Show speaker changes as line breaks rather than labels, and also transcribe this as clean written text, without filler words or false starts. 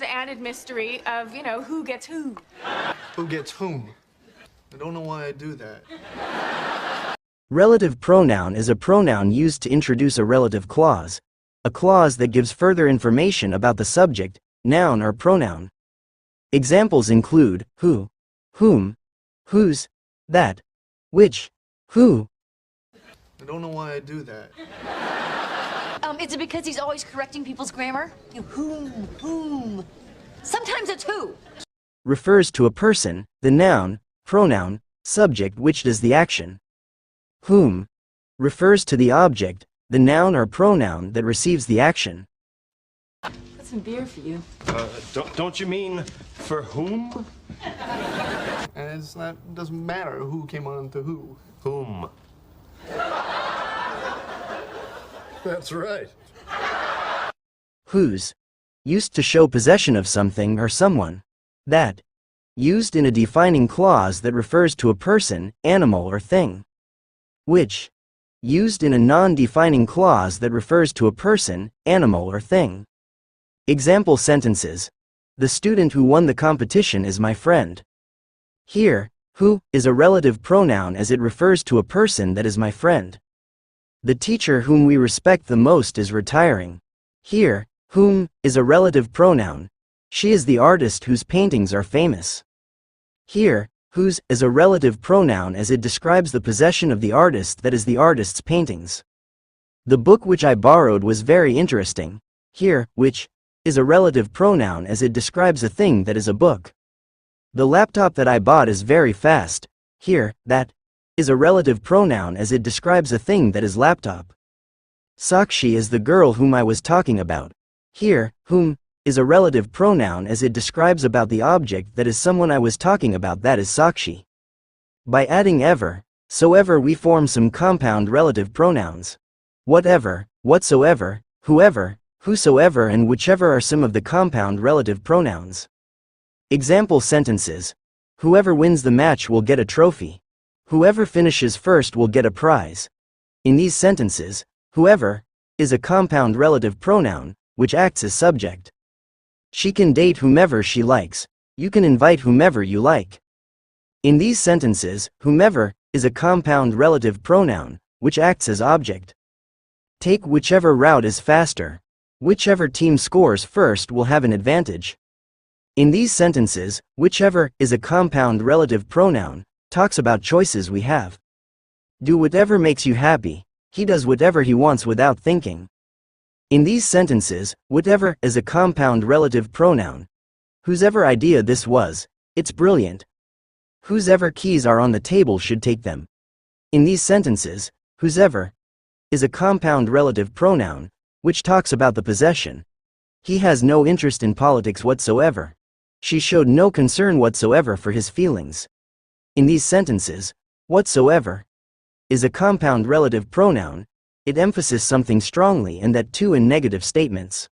the added mystery of, who gets who.
Who gets whom? I don't know why I do that.
Relative pronoun is a pronoun used to introduce a relative clause, a clause that gives further information about the subject, noun or pronoun. Examples include who, whom, whose, that, which, who.
I don't know why I do that.
Is it because he's always correcting people's grammar? Whom. Sometimes it's who.
Refers to a person, the noun, pronoun, subject which does the action. Whom refers to the object, the noun or pronoun that receives the action.
Got some beer for you.
Don't you mean for whom?
And that doesn't matter who came on to who.
Whom? That's right.
Whose used to show possession of something or someone. That used in a defining clause that refers to a person, animal or thing. Which used in a non-defining clause that refers to a person, animal or thing. Example sentences. The student who won the competition is my friend. Here, who is a relative pronoun as it refers to a person that is my friend. The teacher whom we respect the most is retiring. Here, whom is a relative pronoun. She is the artist whose paintings are famous. Here, whose is a relative pronoun as it describes the possession of the artist that is the artist's paintings. The book which I borrowed was very interesting. Here, which is a relative pronoun as it describes a thing that is a book. The laptop that I bought is very fast. Here, that is a relative pronoun as it describes a thing that is laptop. Sakshi is the girl whom I was talking about. Here, whom is a relative pronoun as it describes about the object that is someone I was talking about, that is Sakshi. By adding ever, soever we form some compound relative pronouns. Whatever, whatsoever, whoever, whosoever and whichever are some of the compound relative pronouns. Example sentences. Whoever wins the match will get a trophy. Whoever finishes first will get a prize. In these sentences, whoever is a compound relative pronoun, which acts as subject. She can date whomever she likes. You can invite whomever you like. In these sentences, whomever is a compound relative pronoun, which acts as object. Take whichever route is faster. Whichever team scores first will have an advantage. In these sentences, whichever is a compound relative pronoun, talks about choices we have. Do whatever makes you happy. He does whatever he wants without thinking. In these sentences, whatever is a compound relative pronoun. Whosever idea this was, it's brilliant. Whosever keys are on the table should take them. In these sentences, whosever is a compound relative pronoun, which talks about the possession. He has no interest in politics whatsoever. She showed no concern whatsoever for his feelings. In these sentences, whatsoever is a compound relative pronoun. It emphasizes something strongly and that too in negative statements.